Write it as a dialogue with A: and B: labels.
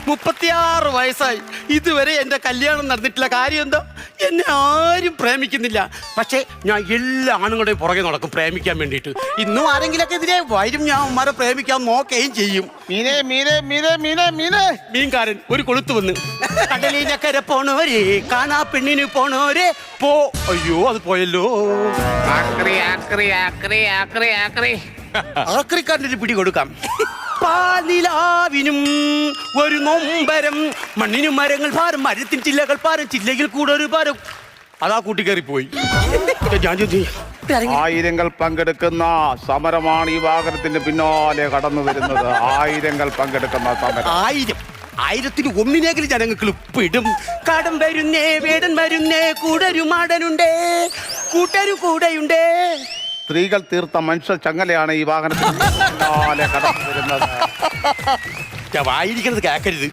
A: 36 വയസ്സായി, ഇതുവരെ എൻ്റെ കല്യാണം നടന്നിട്ടില്ല. കാര്യം എന്താ? എന്നെ ആരും പ്രേമിക്കുന്നില്ല. പക്ഷേ ഞാൻ എല്ലാ ആണുങ്ങളുടെയും പുറകെ നടക്കും പ്രേമിക്കാൻ വേണ്ടിയിട്ട്. ഇന്നും ആരെങ്കിലൊക്കെ എതിരെ വരും, ഞാൻ ഉമ്മാരെ പ്രേമിക്കാൻ നോക്കുകയും ചെയ്യും.
B: മീനെ മീനെ മീനെ മീനെ മീനെ
A: മീൻകാരൻ ഒരു കൊളുത്ത് വന്ന്, കടലിനക്കരെ പോണോരേ, കാണാ പെണ്ണിന് പോണോരേ പോ. അയ്യോ, അത് പോയല്ലോ. ആക്രിക്കാരൻ്റെ ഒരു പിടി കൊടുക്കാം. പാലിലാവിനും ഒരു നൊമ്പരം, മണ്ണിനും മരങ്ങൾ ഭാരം, മരത്തിൻ ചില്ലകൾ ഭാരം, ചില്ലയിൽ കൂടെ ഒരു ഭാരം. അതാ കൂട്ടിക്കയറി പോയി.
B: ആയിരങ്ങൾ പങ്കെടുക്കുന്ന സമരമാണ് ഈ വാഹനത്തിന്റെ പിന്നാലെ കടന്നു വരുന്നത്. ആയിരങ്ങൾ പങ്കെടുക്കുന്ന സമരം.
A: 1000-1001 ജനങ്ങൾക്ക് ഉപ്പിടും. കടം വരുന്നേ, വേടൻ വരുന്നേ, കൂടൊരു മാടനുണ്ടേ, കൂട്ടരു കൂടെയുണ്ടേ.
B: സ്ത്രീകൾ തീർത്ത മനുഷ്യ ചങ്ങലയാണ് ഈ വാഹനത്തിന് പിന്നാലെ കടന്നു വരുന്നത്.
A: വായിരിക്കുന്നത് കേക്കരുത്.